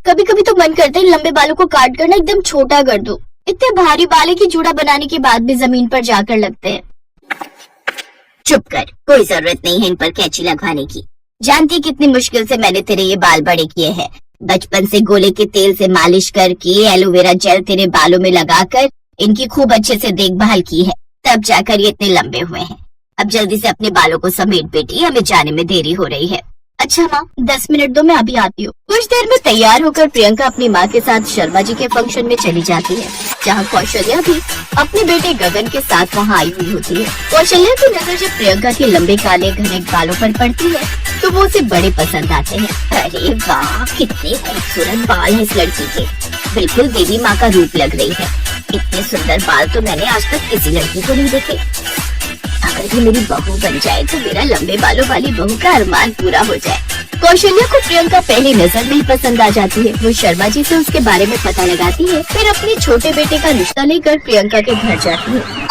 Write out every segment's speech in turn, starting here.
कभी कभी तो मन करता है लंबे बालों को काट कर ना एकदम छोटा कर दो। इतने भारी बाल की जूड़ा बनाने के बाद भी जमीन पर जाकर लगते हैं। चुप कर, कोई जरूरत नहीं है इन पर कैंची लगवाने की। जानती कितनी मुश्किल से मैंने तेरे ये बाल बड़े किए हैं। बचपन से गोले के तेल से मालिश करके एलोवेरा जेल तेरे बालों में लगाकर इनकी खूब अच्छे से देखभाल की है, तब जाकर ये इतने लंबे हुए हैं। अब जल्दी से अपने बालों को समेट बेटी, हमें जाने में देरी हो रही है। अच्छा माँ, 10 मिनट दो, मैं अभी आती हूँ। कुछ देर में तैयार होकर प्रियंका अपनी माँ के साथ शर्मा जी के फंक्शन में चली जाती है, जहाँ कौशल्या भी अपने बेटे गगन के साथ वहाँ आई हुई होती है। कौशल्या की नजर जब प्रियंका के लंबे काले घने बालों पर पड़ती है तो वो उसे बड़े पसंद आते हैं। अरे वाह, कितने खूबसूरत बाल हैं इस लड़की के, बिल्कुल देवी माँ का रूप लग रही है। इतने सुंदर बाल तो मैंने आज तक किसी लड़की को नहीं देखे। अगर ये मेरी बहू बन जाए तो मेरा लंबे बालों वाली बहू का अरमान पूरा हो जाए। कौशल्या को प्रियंका पहली नजर में ही पसंद आ जाती है। वो शर्मा जी से उसके बारे में पता लगाती है, फिर अपने छोटे बेटे का रिश्ता लेकर प्रियंका के घर जाती है।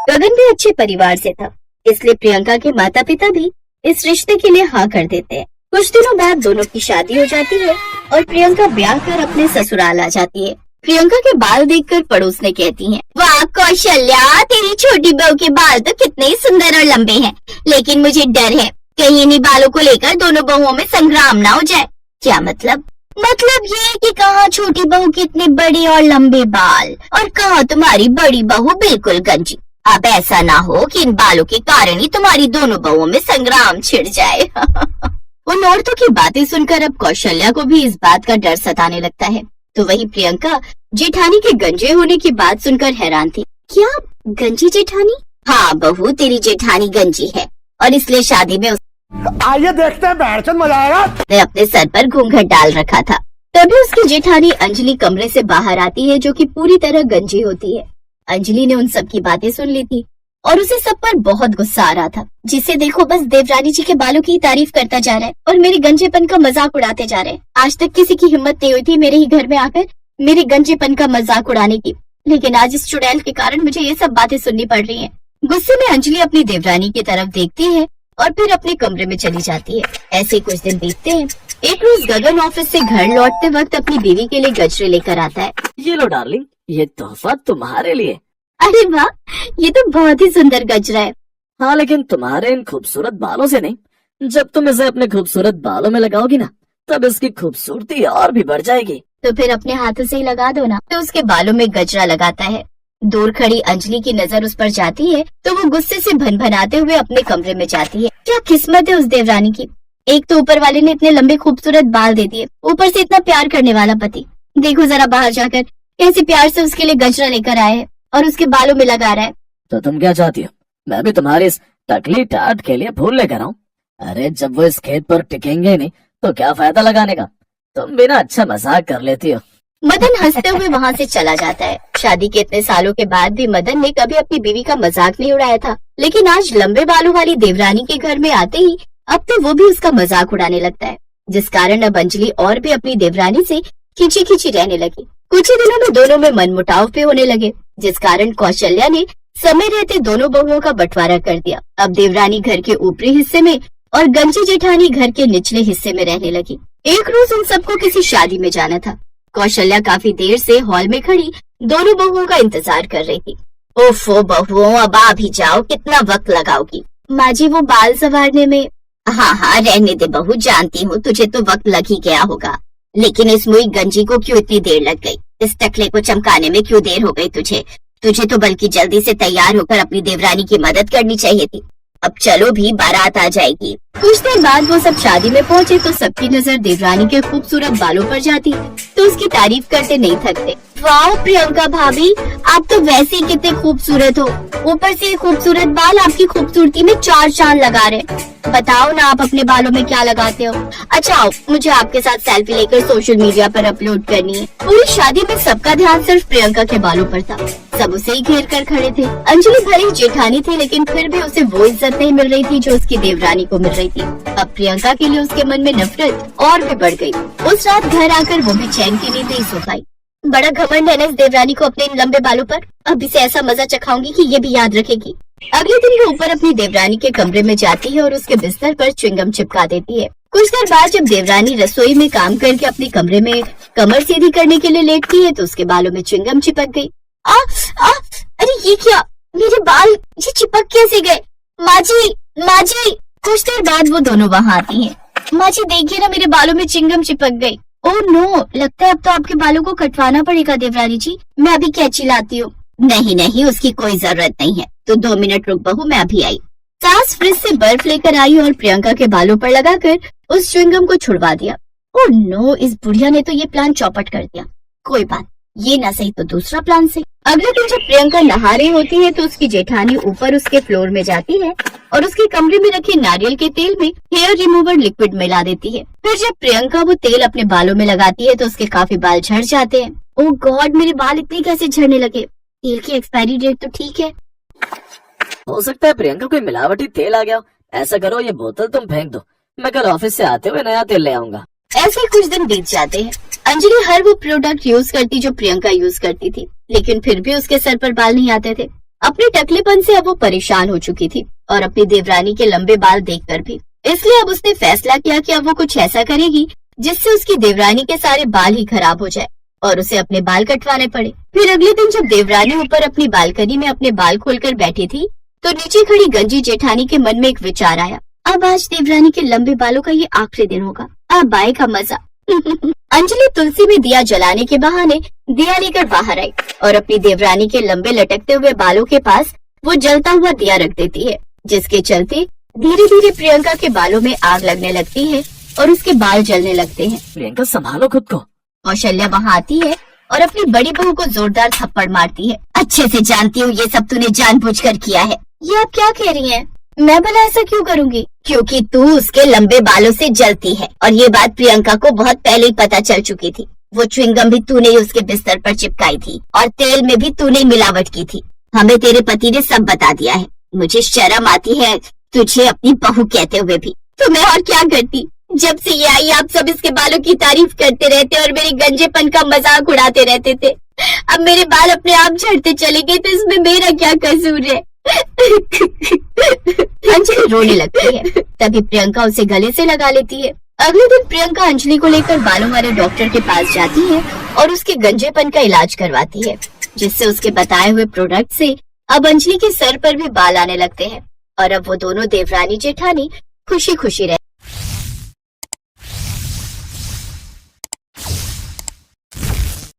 गगन भी अच्छे परिवार से था, इसलिए प्रियंका के माता पिता भी इस रिश्ते के लिए हाँ कर देते हैं। कुछ दिनों बाद दोनों की शादी हो जाती है और प्रियंका ब्याह कर अपने ससुराल आ जाती है। प्रियंका के बाल देखकर पड़ोसने कहती हैं, वाह कौशल्या, तेरी छोटी बहू के बाल तो कितने ही सुंदर और लंबे हैं, लेकिन मुझे डर है कहीं इन्हीं बालों को लेकर दोनों बहुओं में संग्राम ना हो जाए। क्या मतलब? मतलब ये कि कहाँ छोटी बहू के इतने बड़े और लंबे बाल और कहाँ तुम्हारी बड़ी बहू बिल्कुल गंजी। अब ऐसा ना हो कि इन बालों के कारण ही तुम्हारी दोनों बहुओं में संग्राम छिड़ जाए। उन औरतों की बातें सुनकर अब कौशल्या को भी इस बात का डर सताने लगता है। तो वही प्रियंका जेठानी के गंजे होने की बात सुनकर हैरान थी। क्या गंजी जेठानी? हाँ बहू, तेरी जेठानी गंजी है और इसलिए शादी में आइए देखते हैं, बैठकर मजा आएगा। ने अपने सर पर घूंघट डाल रखा था। तभी उसकी जेठानी अंजलि कमरे से बाहर आती है, जो कि पूरी तरह गंजी होती है। अंजलि ने उन सब की बातें सुन ली थी और उसे सब पर बहुत गुस्सा आ रहा था। जिसे देखो बस देवरानी जी के बालों की तारीफ करता जा रहा है और मेरे गंजेपन का मजाक उड़ाते जा रहे हैं। आज तक किसी की हिम्मत नहीं हुई थी मेरे ही घर में आकर मेरे गंजेपन का मजाक उड़ाने की, लेकिन आज इस चुड़ैल के कारण मुझे ये सब बातें सुननी पड़ रही हैं। गुस्से में अंजलि अपनी देवरानी की तरफ देखती है और फिर अपने कमरे में चली जाती है। ऐसे कुछ दिन बीतते हैं। एक रोज गगन ऑफिस से घर लौटते वक्त अपनी बीवी के लिए गजरे लेकर आता है। ये लो डार्लिंग, ये तोहफा तुम्हारे लिए। अरे वाह, ये तो बहुत ही सुंदर गजरा है। हाँ, लेकिन तुम्हारे इन खूबसूरत बालों से नहीं। जब तुम इसे अपने खूबसूरत बालों में लगाओगी ना, तब इसकी खूबसूरती और भी बढ़ जाएगी। तो फिर अपने हाथों से ही लगा दो ना। तो उसके बालों में गजरा लगाता है। दूर खड़ी अंजलि की नजर उस पर जाती है तो वो गुस्से से भनभनाते हुए अपने कमरे में जाती है। क्या किस्मत है उस देवरानी की। एक तो ऊपर वाले ने इतने लंबे खूबसूरत बाल दे दिए, ऊपर से इतना प्यार करने वाला पति। देखो जरा बाहर जाकर कैसे प्यार से उसके लिए गजरा लेकर आए है और उसके बालों में लगा रहा है। तो तुम क्या चाहती हो, मैं भी तुम्हारी इस टकली टाट के लिए फूल लेकर आऊं? अरे जब वो इस खेत पर टिकेंगे नहीं तो क्या फायदा लगाने का। तुम भी ना अच्छा मजाक कर लेती हो। मदन हंसते हुए वहाँ से चला जाता है। शादी के इतने सालों के बाद भी मदन ने कभी अपनी बीवी का मजाक नहीं उड़ाया था, लेकिन आज लंबे बालों वाली देवरानी के घर में आते ही अब तो वो भी उसका मजाक उड़ाने लगता है, जिस कारण अब अंजलि और भी अपनी देवरानी से खिंची खिंची रहने लगी। कुछ ही दिनों में दोनों में मनमुटाव पे होने लगे, जिस कारण कौशल्या ने समय रहते दोनों बहुओं का बंटवारा कर दिया। अब देवरानी घर के ऊपरी हिस्से में और गंजी जेठानी घर के निचले हिस्से में रहने लगी। एक रोज उन सबको किसी शादी में जाना था। कौशल्या काफी देर से हॉल में खड़ी दोनों बहुओं का इंतजार कर रही थी। ओफो बहुओं, अब आ भी जाओ, कितना वक्त लगाओगी? माँ जी, वो बाल संवारने में। हाँ हाँ रहने दे बहू, जानती हूँ तुझे तो वक्त लग ही गया होगा, लेकिन इस मुई गंजी को क्यों इतनी देर लग गई? इस टकले को चमकाने में क्यों देर हो गई तुझे? तुझे तो बल्कि जल्दी से तैयार होकर अपनी देवरानी की मदद करनी चाहिए थी। अब चलो भी, बारात आ जाएगी। कुछ देर बाद वो सब शादी में पहुँचे तो सबकी नजर देवरानी के खूबसूरत बालों पर जाती तो उसकी तारीफ करते नहीं थकते। वाह प्रियंका भाभी, आप तो वैसे ही कितने खूबसूरत हो, ऊपर से खूबसूरत बाल आपकी खूबसूरती में चार चांद लगा रहे। बताओ ना आप अपने बालों में क्या लगाते हो? अच्छा आओ, मुझे आपके साथ सेल्फी लेकर सोशल मीडिया पर अपलोड करनी है। पूरी शादी में सबका ध्यान सिर्फ प्रियंका के बालों पर था। सब उसे ही घेर कर खड़े थे। अंजलि भले ही जेठानी थी, लेकिन फिर भी उसे वो इज्जत नहीं मिल रही थी जो उसकी देवरानी को मिल रही थी। अब प्रियंका के लिए उसके मन में नफरत और भी बढ़ गई। उस रात घर आकर वो भी चैन की नींद नहीं सो पाई। बड़ा घमंड है ना इस देवरानी को अपने इन लंबे बालों पर। अब इसे ऐसा मजा चखाऊंगी कि ये भी याद रखेगी। अगले दिन वो ऊपर अपनी देवरानी के कमरे में जाती है और उसके बिस्तर पर च्युइंगम चिपका देती है। कुछ देर बाद जब देवरानी रसोई में काम करके अपने कमरे में कमर सीधी करने के लिए लेटती है तो उसके बालों में च्युइंगम चिपक गई। अरे ये क्या, मेरे बाल ये चिपक कैसे गए? माँ जी। कुछ देर बाद वो दोनों वहाँ आती हैं। माँ जी देखिए ना, मेरे बालों में च्युइंगम चिपक गई। ओह नो, लगता है अब तो आपके बालों को कटवाना पड़ेगा देवरानी जी। मैं अभी कैंची लाती हूँ। नहीं, उसकी कोई जरूरत नहीं है। तो 2 मिनट रुक बहू, मैं अभी आई। सास फ्रिज से बर्फ लेकर आई और प्रियंका के बालों पर लगाकर उस च्युइंगम को छुड़वा दिया। ओह नो, इस बुढ़िया ने तो ये प्लान चौपट कर दिया। कोई बात, ये ना सही तो दूसरा प्लान सही। अगले दिन जब प्रियंका नहा रही होती है तो उसकी जेठानी ऊपर उसके फ्लोर में जाती है और उसके कमरे में रखे नारियल के तेल में हेयर रिमूवर लिक्विड मिला देती है। फिर जब प्रियंका वो तेल अपने बालों में लगाती है तो उसके काफी बाल झड़ जाते हैं। ओह गॉड, मेरे बाल इतने कैसे झड़ने लगे? तेल की एक्सपायरी डेट तो ठीक है। हो सकता है प्रियंका कोई मिलावटी तेल आ गया हो। ऐसा करो, ये बोतल तुम फेंक दो, मैं कल ऑफिस से आते हुए नया तेल ले आऊंगा। ऐसे कुछ दिन बीत जाते हैं। अंजलि हर वो प्रोडक्ट यूज करती जो प्रियंका यूज करती थी, लेकिन फिर भी उसके सर पर बाल नहीं आते थे। अपने टकलेपन से अब वो परेशान हो चुकी थी और अपनी देवरानी के लंबे बाल देखकर भी। इसलिए अब उसने फैसला किया कि अब वो कुछ ऐसा करेगी जिससे उसकी देवरानी के सारे बाल ही खराब हो जाए और उसे अपने बाल कटवाने पड़े। फिर अगले दिन जब देवरानी ऊपर अपनी बालकनी में अपने बाल खोलकर बैठी थी तो नीचे खड़ी गंजी जेठानी के मन में एक विचार आया। अब आज देवरानी के लंबे बालों का ये आखिरी दिन होगा, अब आएगा मजा। अंजलि तुलसी में दिया जलाने के बहाने दिया लेकर बाहर आई और अपनी देवरानी के लंबे लटकते हुए बालों के पास वो जलता हुआ दिया रख देती है, जिसके चलते धीरे धीरे प्रियंका के बालों में आग लगने लगती है और उसके बाल जलने लगते हैं। प्रियंका संभालो खुद को। कौशल्या वहाँ आती है और अपनी बड़ी बहू को जोरदार थप्पड़ मारती है। अच्छे से जानती हूँ ये सब तूने जानबूझकर किया है। ये आप क्या कह रही हैं? मैं भला ऐसा क्यों करूँगी? क्योंकि तू उसके लंबे बालों से जलती है और ये बात प्रियंका को बहुत पहले ही पता चल चुकी थी। वो च्युइंगम भी तूने ही उसके बिस्तर पर चिपकाई थी और तेल में भी तूने मिलावट की थी। हमें तेरे पति ने सब बता दिया है। मुझे शर्म आती है तुझे अपनी बहू कहते हुए भी। तो मैं और क्या करती? जब से ये आई आप सब इसके बालों की तारीफ करते रहते और मेरे गंजेपन का मजाक उड़ाते रहते थे। अब मेरे बाल अपने आप झड़ते चले गए तो इसमें मेरा क्या कसूर है? अंजलि रोने लगती है। तभी प्रियंका उसे गले से लगा लेती है। अगले दिन प्रियंका अंजलि को लेकर बालों वाले डॉक्टर के पास जाती है और उसके गंजेपन का इलाज करवाती है, जिससे उसके बताए हुए प्रोडक्ट से अब अंजलि के सर पर भी बाल आने लगते हैं और अब वो दोनों देवरानी जेठानी खुशी खुशी रहती है।